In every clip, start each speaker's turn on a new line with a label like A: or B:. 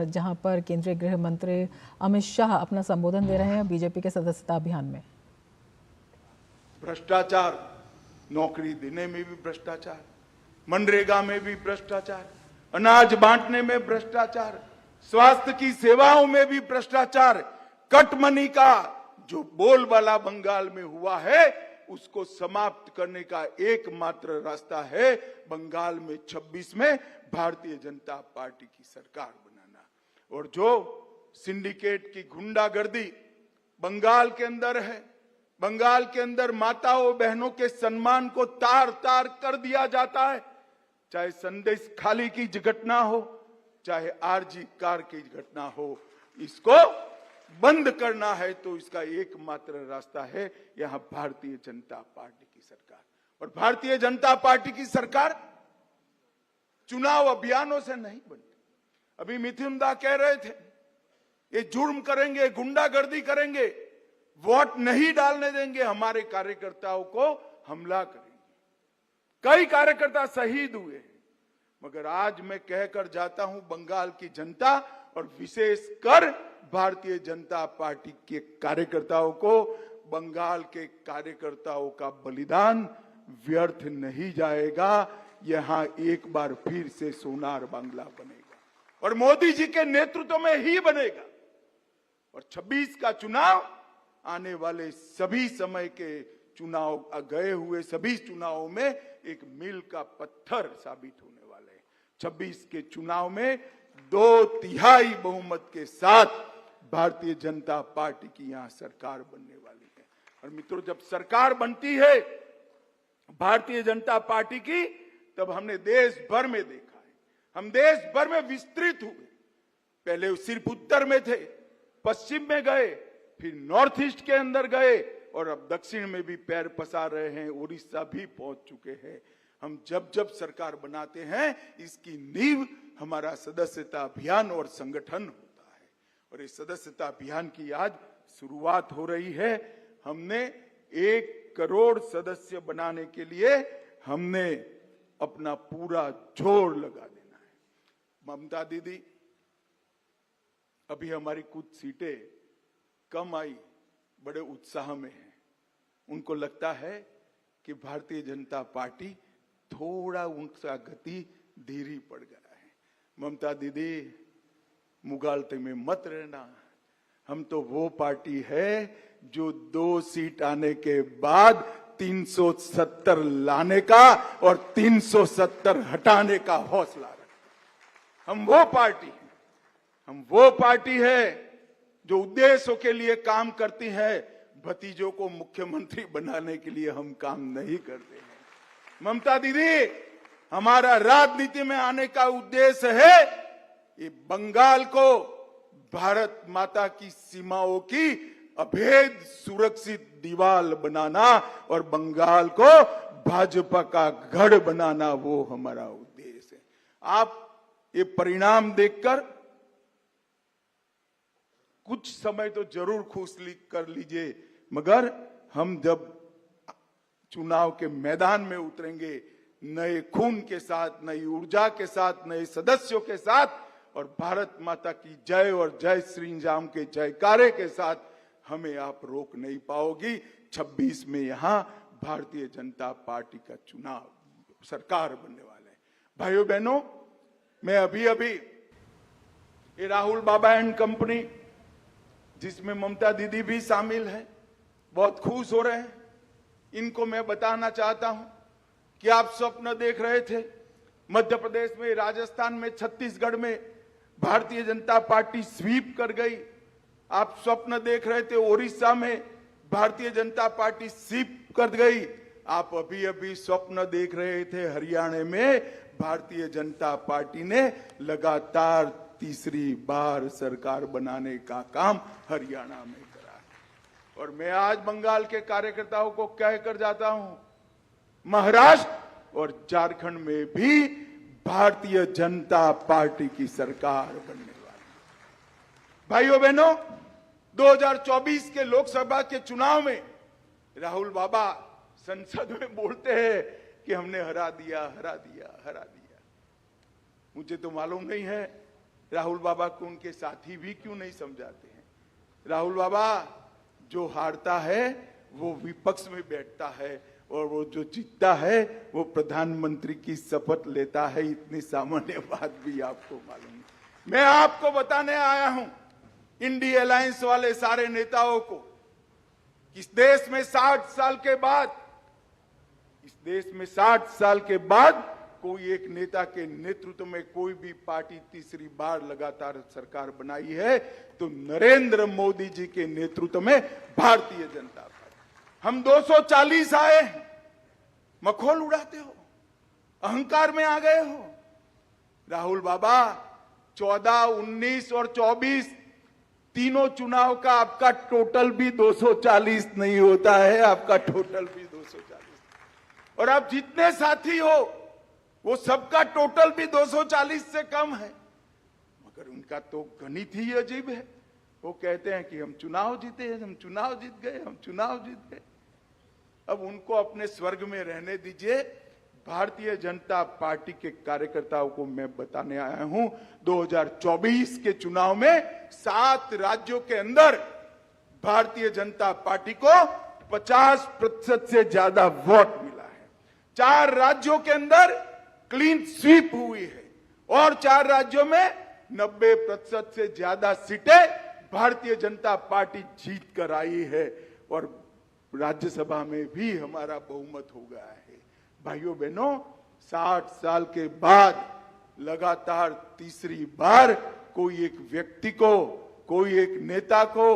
A: जहां पर केंद्रीय गृह मंत्री अमित शाह अपना संबोधन दे रहे हैं बीजेपी के सदस्यता अभियान में।
B: भ्रष्टाचार, नौकरी देने में भी भ्रष्टाचार, मनरेगा में भी भ्रष्टाचार, अनाज बांटने में भ्रष्टाचार, स्वास्थ्य की सेवाओं में भी भ्रष्टाचार, कटमनी का जो बोलबाला बंगाल में हुआ है उसको समाप्त करने का एकमात्र रास्ता है बंगाल में 26 में भारतीय जनता पार्टी की सरकार बनाना। और जो सिंडिकेट की गुंडागर्दी बंगाल के अंदर है, बंगाल के अंदर माताओं बहनों के सम्मान को तार तार कर दिया जाता है, चाहे संदेश खाली की घटना हो, चाहे आरजी कार की घटना हो, इसको बंद करना है तो इसका एकमात्र रास्ता है यहां भारतीय जनता पार्टी की सरकार। और भारतीय जनता पार्टी की सरकार चुनाव अभियानों से नहीं बनती। अभी मिथुन दा कह रहे थे ये जुर्म करेंगे, गुंडागर्दी करेंगे, वोट नहीं डालने देंगे, हमारे कार्यकर्ताओं को हमला करेंगे। कई कार्यकर्ता शहीद हुए हैं, मगर आज मैं कहकर जाता हूं बंगाल की जनता और विशेषकर भारतीय जनता पार्टी के कार्यकर्ताओं को, बंगाल के कार्यकर्ताओं का बलिदान व्यर्थ नहीं जाएगा। यहां एक बार फिर से सोनार बांग्ला बनेगा और मोदी जी के नेतृत्व में ही बनेगा। और 26 का चुनाव आने वाले सभी समय के चुनाव, गए हुए सभी चुनावों में एक मील का पत्थर साबित होने वाले हैं। 26 के चुनाव में 2/3 बहुमत के साथ भारतीय जनता पार्टी की यहां सरकार बनने वाली है। और मित्रों, जब सरकार बनती है भारतीय जनता पार्टी की, तब हमने देश भर में देखा है, हम देश भर में विस्तृत हुए। पहले सिर्फ उत्तर में थे, पश्चिम में गए, फिर नॉर्थ ईस्ट के अंदर गए और अब दक्षिण में भी पैर पसार रहे हैं, उड़ीसा भी पहुंच चुके हैं। हम जब जब सरकार बनाते हैं इसकी नींव हमारा सदस्यता अभियान और संगठन होता है। और इस सदस्यता अभियान की आज शुरुआत हो रही है। हमने 1 करोड़ सदस्य बनाने के लिए हमने अपना पूरा जोर लगा देना है। ममता दीदी, अभी हमारी कुछ सीटें कम आई, बड़े उत्साह में है। उनको लगता है कि भारतीय जनता पार्टी थोड़ा उनका गति धीरे पड़ गया है। ममता दीदी, मुगालते में मत रहना, हम तो वो पार्टी है जो 2 सीट आने के बाद 370 लाने का और 370 हटाने का हौसला रखते। हम वो पार्टी हैं, हम वो पार्टी है जो उद्देश्यों के लिए काम करती है। भतीजों को मुख्यमंत्री बनाने के लिए हम काम नहीं करते हैं। ममता दीदी, हमारा राजनीति में आने का उद्देश्य है ये बंगाल को भारत माता की सीमाओं की अभेद सुरक्षित दीवार बनाना और बंगाल को भाजपा का गढ़ बनाना, वो हमारा उद्देश्य है। आप ये परिणाम देखकर कुछ समय तो जरूर खुश कर लीजिए, मगर हम जब चुनाव के मैदान में उतरेंगे नए खून के साथ, नई ऊर्जा के साथ, नए सदस्यों के साथ और भारत माता की जय और जय श्री राम के जयकारे के साथ, हमें आप रोक नहीं पाओगी। 26 में यहां भारतीय जनता पार्टी का चुनाव, सरकार बनने वाले हैं। भाइयों बहनों, मैं अभी ये राहुल बाबा एंड कंपनी, जिसमें ममता दीदी भी शामिल है, बहुत खुश हो रहे हैं। इनको मैं बताना चाहता हूं कि आप स्वप्न देख रहे थे मध्य प्रदेश में, राजस्थान में, छत्तीसगढ़ में भारतीय जनता पार्टी स्वीप कर गई। आप स्वप्न देख रहे थे ओडिशा में भारतीय जनता पार्टी स्वीप कर गई। आप अभी स्वप्न देख रहे थे हरियाणा में भारतीय जनता पार्टी ने लगातार तीसरी बार सरकार बनाने का काम हरियाणा में करा है। और मैं आज बंगाल के कार्यकर्ताओं को कहकर जाता हूं, महाराष्ट्र और झारखंड में भी भारतीय जनता पार्टी की सरकार बनने वाली है। भाइयों बहनों, 2024 के लोकसभा के चुनाव में राहुल बाबा संसद में बोलते हैं कि हमने हरा दिया, हरा दिया, हरा दिया। मुझे तो मालूम नहीं है राहुल बाबा को उनके साथी भी क्यों नहीं समझाते हैं। राहुल बाबा जो हारता है वो विपक्ष में बैठता है और वो जो जीतता है वो प्रधानमंत्री की शपथ लेता है। इतनी सामान्य बात भी आपको मालूम है। मैं आपको बताने आया हूं इंडी अलायंस वाले सारे नेताओं को, इस देश में 60 साल के बाद, इस देश में 60 साल के बाद कोई एक नेता के नेतृत्व में कोई भी पार्टी तीसरी बार लगातार सरकार बनाई है तो नरेंद्र मोदी जी के नेतृत्व में भारतीय जनता पार्टी। हम 240 आए, मखौल उड़ाते हो, अहंकार में आ गए हो। राहुल बाबा 14, 19 और 24 तीनों चुनाव का आपका टोटल भी 240 नहीं होता है, आपका टोटल भी 240। और आप जितने साथी हो वो सबका टोटल भी 240 से कम है, मगर उनका तो गणित ही अजीब है। वो कहते हैं कि हम चुनाव जीते हैं, हम चुनाव जीत गए, हम चुनाव जीत गए। अब उनको अपने स्वर्ग में रहने दीजिए। भारतीय जनता पार्टी के कार्यकर्ताओं को मैं बताने आया हूं 2024 के चुनाव में 7 राज्यों के अंदर भारतीय जनता पार्टी को 50% से ज्यादा वोट मिला है। 4 राज्यों के अंदर क्लीन स्वीप हुई है और 4 राज्यों में 90% से ज्यादा सीटें भारतीय जनता पार्टी जीत कर आई है और राज्यसभा में भी हमारा बहुमत हो गया है। भाइयों बहनों, 60 साल के बाद लगातार तीसरी बार कोई एक व्यक्ति को, कोई एक नेता को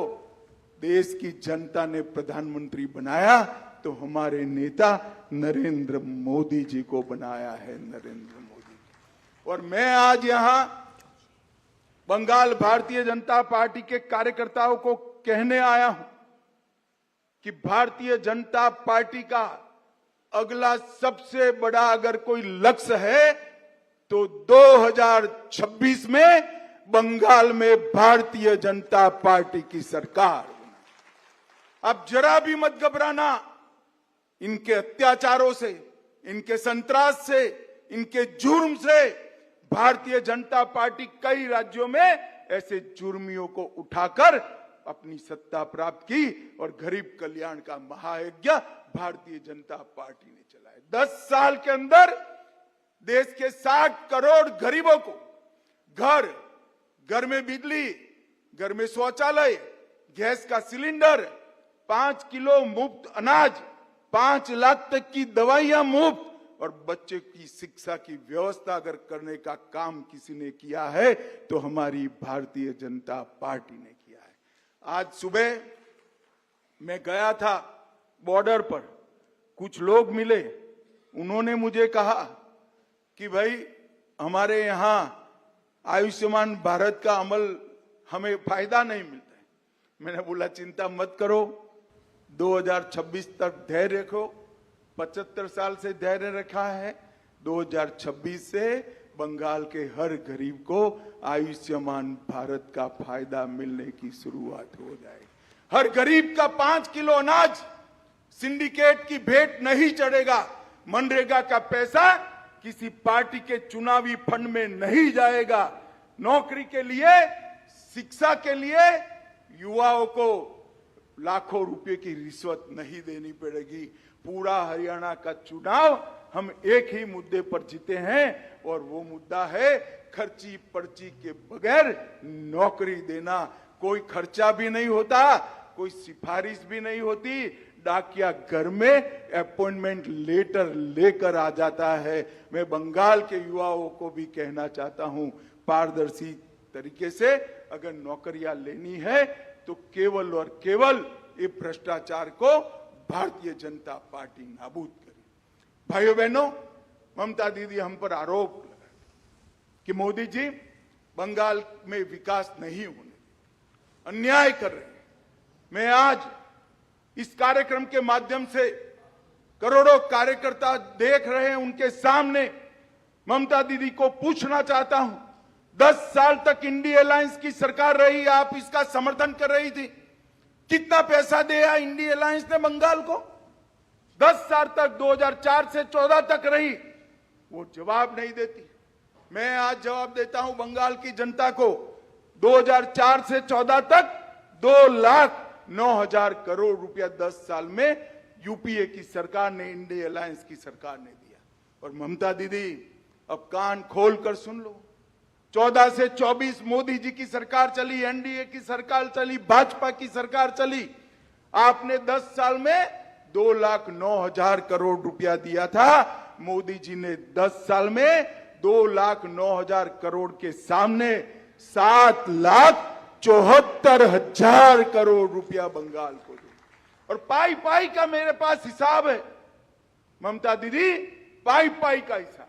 B: देश की जनता ने प्रधानमंत्री बनाया तो हमारे नेता नरेंद्र मोदी जी को बनाया है, नरेंद्र मोदी। और मैं आज यहां बंगाल भारतीय जनता पार्टी के कार्यकर्ताओं को कहने आया हूं कि भारतीय जनता पार्टी का अगला सबसे बड़ा अगर कोई लक्ष्य है तो 2026 में बंगाल में भारतीय जनता पार्टी की सरकार। अब जरा भी मत घबराना, इनके अत्याचारों से, इनके संत्रास से, इनके जुर्म से भारतीय जनता पार्टी कई राज्यों में ऐसे जुर्मियों को उठाकर अपनी सत्ता प्राप्त की और गरीब कल्याण का महायज्ञ भारतीय जनता पार्टी ने चलाया। 10 साल के अंदर देश के 60 करोड़ गरीबों को घर में बिजली, घर में शौचालय, गैस का सिलेंडर, 5 किलो मुफ्त अनाज, 5 लाख तक की दवाइयां मुफ्त और बच्चे की शिक्षा की व्यवस्था अगर करने का काम किसी ने किया है तो हमारी भारतीय जनता पार्टी ने किया है। आज सुबह मैं गया था बॉर्डर पर, कुछ लोग मिले, उन्होंने मुझे कहा कि भाई हमारे यहां आयुष्मान भारत का अमल हमें फायदा नहीं मिलता है। मैंने बोला चिंता मत करो, 2026 तक धैर्य रखो, 75 साल से धैर्य रखा है, 2026 से बंगाल के हर गरीब को आयुष्मान भारत का फायदा मिलने की शुरुआत हो जाएगी। हर गरीब का 5 किलो अनाज सिंडिकेट की भेंट नहीं चढ़ेगा। मनरेगा का पैसा किसी पार्टी के चुनावी फंड में नहीं जाएगा। नौकरी के लिए, शिक्षा के लिए युवाओं को लाखों रुपए की रिश्वत नहीं देनी पड़ेगी। पूरा हरियाणा का चुनाव हम एक ही मुद्दे पर जीते हैं और वो मुद्दा है खर्ची पर्ची के बगैर नौकरी देना। कोई खर्चा भी नहीं होता, कोई सिफारिश भी नहीं होती, डाकिया घर में अपॉइंटमेंट लेटर लेकर आ जाता है। मैं बंगाल के युवाओं को भी कहना चाहता हूं, पारदर्शी तरीके से अगर नौकरियां लेनी है तो केवल और केवल ये भ्रष्टाचार को भारतीय जनता पार्टी नाबूद करे। भाइयों बहनों, ममता दीदी हम पर आरोप लगाती कि मोदी जी बंगाल में विकास नहीं होने, अन्याय कर रहे हैं। मैं आज इस कार्यक्रम के माध्यम से करोड़ों कार्यकर्ता देख रहे हैं, उनके सामने ममता दीदी को पूछना चाहता हूं, 10 साल तक इंडी अलायंस की सरकार रही, आप इसका समर्थन कर रही थी, कितना पैसा दिया इंडी अलायंस ने बंगाल को? 10 साल तक 2004 से 14 तक रही, वो जवाब नहीं देती। मैं आज जवाब देता हूं बंगाल की जनता को। 2004 से 14 तक 2,09,000 करोड़ रुपया 10 साल में यूपीए की सरकार ने, इंडिया अलायंस की सरकार ने दिया। और ममता दीदी, अब कान खोल कर सुन लो। 14 से 24 मोदी जी की सरकार चली, एनडीए की सरकार चली, भाजपा की सरकार चली। आपने 10 साल में 2,09,000 करोड़ रुपया दिया था। मोदी जी ने 10 साल में 2,09,000 करोड़ के सामने 7,74,000 करोड़ रुपया बंगाल को दिया। और पाई पाई का मेरे पास हिसाब है ममता दीदी, पाई पाई का हिसाब।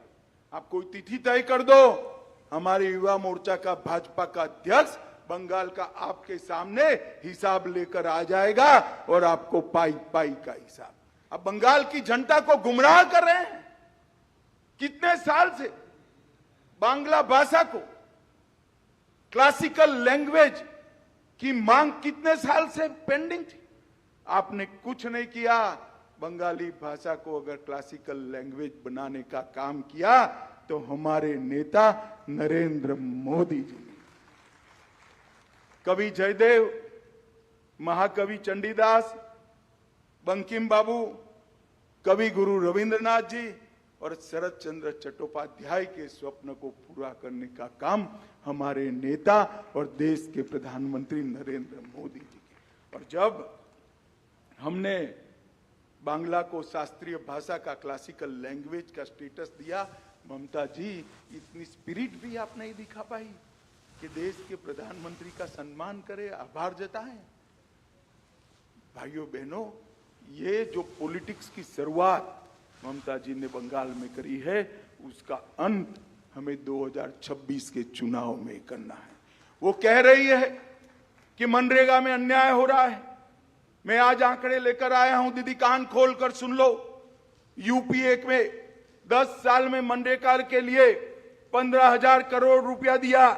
B: आप कोई तिथि तय कर दो, हमारे युवा मोर्चा का, भाजपा का अध्यक्ष बंगाल का आपके सामने हिसाब लेकर आ जाएगा और आपको पाई पाई का हिसाब। अब बंगाल की जनता को गुमराह कर रहे हैं। कितने साल से बांग्ला भाषा को, क्लासिकल लैंग्वेज की मांग कितने साल से पेंडिंग थी? आपने कुछ नहीं किया। बंगाली भाषा को अगर क्लासिकल लैंग्वेज बनाने का काम किया तो हमारे नेता नरेंद्र मोदी जी ने, कवि जयदेव, महाकवि चंडीदास, बंकिम बाबू, कवि गुरु रविंद्रनाथ जी और शरद चंद्र चट्टोपाध्याय के स्वप्न को पूरा करने का काम हमारे नेता और देश के प्रधानमंत्री नरेंद्र मोदी जी के। और जब हमने बांग्ला को शास्त्रीय भाषा का, क्लासिकल लैंग्वेज का स्टेटस दिया, ममता जी इतनी स्पिरिट भी आप नहीं दिखा पाई कि देश के प्रधानमंत्री का सम्मान करे, आभार जताएं। भाइयों बहनों, ये जो पॉलिटिक्स की शुरुआत ममता जी ने बंगाल में करी है, उसका अंत हमें 2026 के चुनाव में करना है। वो कह रही है कि मनरेगा में अन्याय हो रहा है। मैं आज आंकड़े लेकर आया हूं, दीदी कान खोल कर सुन लो। यूपीए में 10 साल में मनरेगा के लिए 15,000 करोड़ रुपया दिया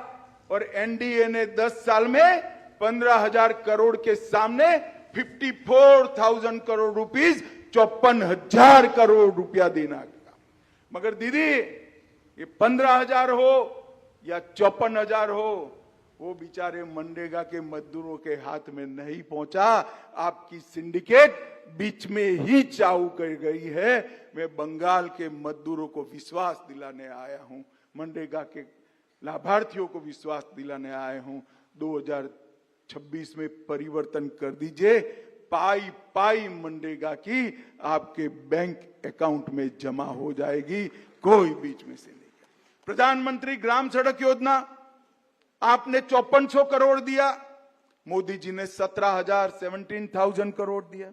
B: और एनडीए ने 10 साल में 15,000 करोड़ के सामने 54,000 करोड़ रुपीस, 54,000 करोड़ रुपया देना था। मगर दीदी, ये 15,000 हो या 54,000 हो, वो बेचारे मनरेगा के मजदूरों के हाथ में नहीं पहुंचा। आपकी सिंडिकेट बीच में ही चाऊ कर गई है। मैं बंगाल के मजदूरों को विश्वास दिलाने आया हूं, मनरेगा के लाभार्थियों को विश्वास दिलाने आया हूं, 2026 में परिवर्तन कर दीजिए। पाई पाई मनरेगा की आपके बैंक अकाउंट में जमा हो जाएगी, कोई बीच में से नहीं। प्रधानमंत्री ग्राम सड़क योजना आपने 5400 करोड़ दिया, मोदी जी ने 17,000 करोड़ दिया।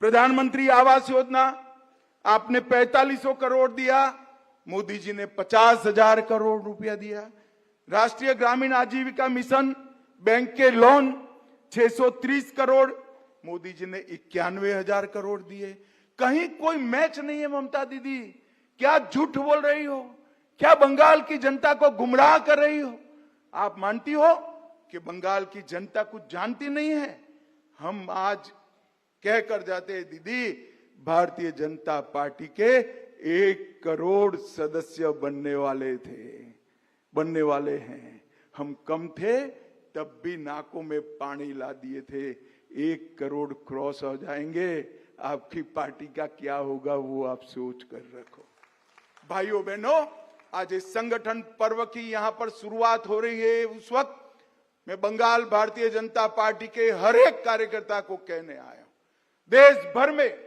B: प्रधानमंत्री आवास योजना आपने 4500 करोड़ दिया, मोदी जी ने 50,000 करोड़ रुपया दिया। राष्ट्रीय ग्रामीण आजीविका मिशन बैंक के लोन 630 करोड़, मोदी जी ने 91,000 करोड़ दिए। कहीं कोई मैच नहीं है ममता दीदी। क्या झूठ बोल रही हो? क्या बंगाल की जनता को गुमराह कर रही हो? आप मानती हो कि बंगाल की जनता कुछ जानती नहीं है? हम आज कह कर जाते हैं दीदी, भारतीय जनता पार्टी के 1 करोड़ सदस्य बनने वाले हैं। हम कम थे तब भी नाकों में पानी ला दिए थे। 1 करोड़ क्रॉस हो जाएंगे, आपकी पार्टी का क्या होगा वो आप सोच कर रखो। भाइयों बहनों, आज इस संगठन पर्व की यहां पर शुरुआत हो रही है। उस वक्त मैं बंगाल भारतीय जनता पार्टी के हर एक कार्यकर्ता को कहने आया हूं, देश भर में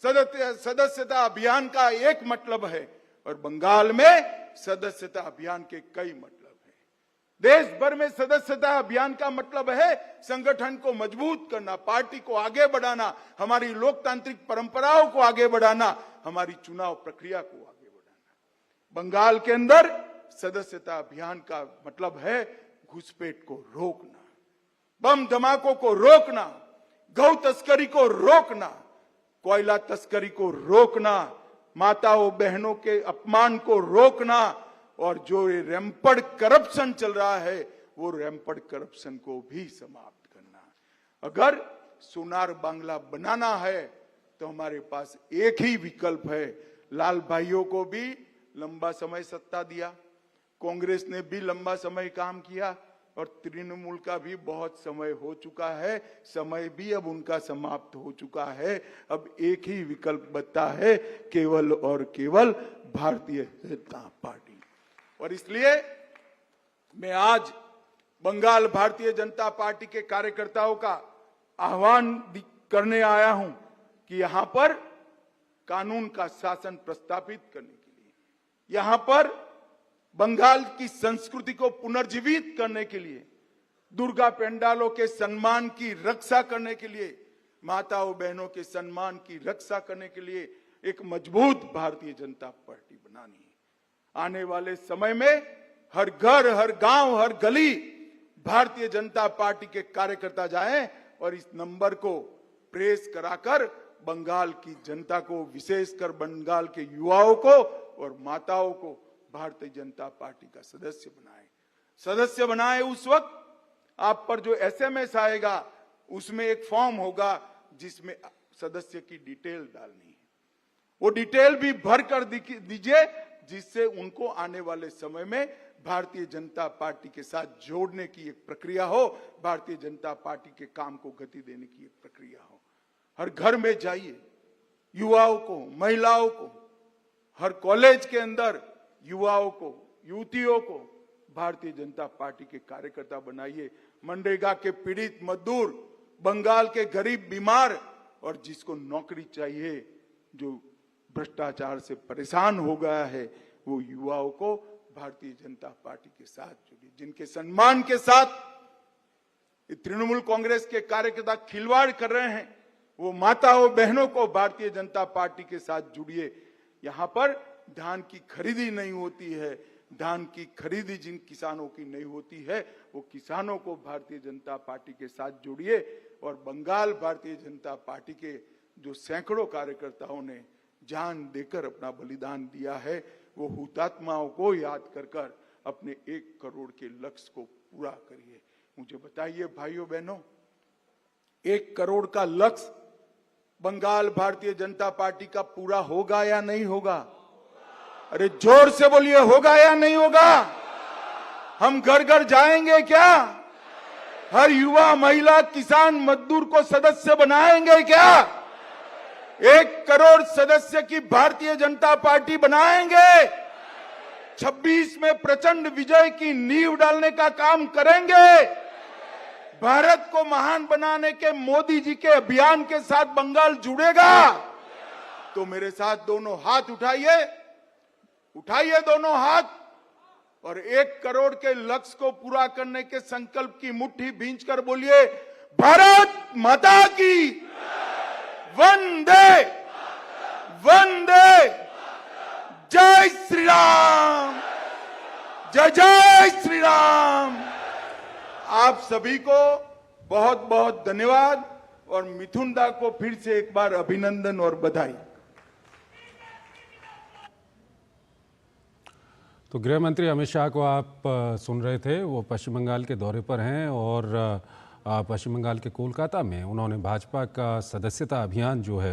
B: सदस्यता अभियान का एक मतलब है और बंगाल में सदस्यता अभियान के कई मतलब हैं। देश भर में सदस्यता अभियान का मतलब है संगठन को मजबूत करना, पार्टी को आगे बढ़ाना, हमारी लोकतांत्रिक परंपराओं को आगे बढ़ाना, हमारी चुनाव प्रक्रिया को आगे बढ़ाना। बंगाल के अंदर सदस्यता अभियान का मतलब है घुसपैठ को रोकना, बम धमाकों को रोकना, गौ तस्करी को रोकना, कोयला तस्करी को रोकना, माताओं बहनों के अपमान को रोकना और जो रैंपड करप्शन चल रहा है वो रैंपड करप्शन को भी समाप्त करना। अगर सोनार बांग्ला बनाना है तो हमारे पास एक ही विकल्प है। लाल भाइयों को भी लंबा समय सत्ता दिया, कांग्रेस ने भी लंबा समय काम किया और तृणमूल का भी बहुत समय हो चुका है, समय भी अब उनका समाप्त हो चुका है। अब एक ही विकल्प बचता है, केवल और केवल भारतीय जनता पार्टी। और इसलिए मैं आज बंगाल भारतीय जनता पार्टी के कार्यकर्ताओं का आह्वान करने आया हूं कि यहां पर कानून का शासन प्रस्थापित करने के लिए, यहां पर बंगाल की संस्कृति को पुनर्जीवित करने के लिए, दुर्गा पंडालों के सम्मान की रक्षा करने के लिए, माताओं बहनों के सम्मान की रक्षा करने के लिए एक मजबूत भारतीय जनता पार्टी बनानी है। आने वाले समय में हर घर, हर गांव, हर गली भारतीय जनता पार्टी के कार्यकर्ता जाएं और इस नंबर को प्रेस कराकर बंगाल की जनता को, विशेषकर बंगाल के युवाओं को और माताओं को भारतीय जनता पार्टी का सदस्य बनाए। उस वक्त आप पर जो एसएमएस आएगा उसमें एक फॉर्म होगा जिसमें सदस्य की डिटेल डालनी है। वो डिटेल भी भर कर दीजिए, जिससे उनको आने वाले समय में भारतीय जनता पार्टी के साथ जोड़ने की एक प्रक्रिया हो, भारतीय जनता पार्टी के काम को गति देने की एक प्रक्रिया हो। हर घर में जाइए, युवाओं को, महिलाओं को, हर कॉलेज के अंदर युवाओं को, युवतियों को भारतीय जनता पार्टी के कार्यकर्ता बनाइए। मनरेगा के पीड़ित मजदूर, बंगाल के गरीब बीमार और जिसको नौकरी चाहिए, जो भ्रष्टाचार से परेशान हो गया है, वो युवाओं को भारतीय जनता पार्टी के साथ जुड़िए। जिनके सम्मान के साथ तृणमूल कांग्रेस के कार्यकर्ता खिलवाड़ कर रहे हैं, वो माताओं बहनों को भारतीय जनता पार्टी के साथ जुड़िए। यहां पर धान की खरीदी नहीं होती है, धान की खरीदी जिन किसानों की नहीं होती है, वो किसानों को भारतीय जनता पार्टी के साथ जोड़िए। और बंगाल भारतीय जनता पार्टी के जो सैकड़ों कार्यकर्ताओं ने जान देकर अपना बलिदान दिया है, वो हुतात्माओं को याद कर अपने 1 करोड़ के लक्ष्य को पूरा करिए। मुझे बताइए भाइयों बहनों, 1 करोड़ का लक्ष्य बंगाल भारतीय जनता पार्टी का पूरा होगा या नहीं होगा? अरे जोर से बोलिए, होगा या नहीं होगा? हम घर घर जाएंगे क्या? हर युवा, महिला, किसान, मजदूर को सदस्य बनाएंगे क्या? 1 करोड़ सदस्य की भारतीय जनता पार्टी बनाएंगे। 26 में प्रचंड विजय की नींव डालने का काम करेंगे। भारत को महान बनाने के मोदी जी के अभियान के साथ बंगाल जुड़ेगा। तो मेरे साथ दोनों हाथ उठाइए, उठाइए दोनों हाथ और 1 करोड़ के लक्ष्य को पूरा करने के संकल्प की मुट्ठी भींचकर बोलिए, भारत माता की वंदे वंदे, जय श्री राम, जय जय श्री राम। आप सभी को बहुत बहुत धन्यवाद और मिथुन दा को फिर से एक बार अभिनंदन और बधाई।
C: तो गृह मंत्री अमित शाह को आप सुन रहे थे, वो पश्चिम बंगाल के दौरे पर हैं और पश्चिम बंगाल के कोलकाता में उन्होंने भाजपा का सदस्यता अभियान जो है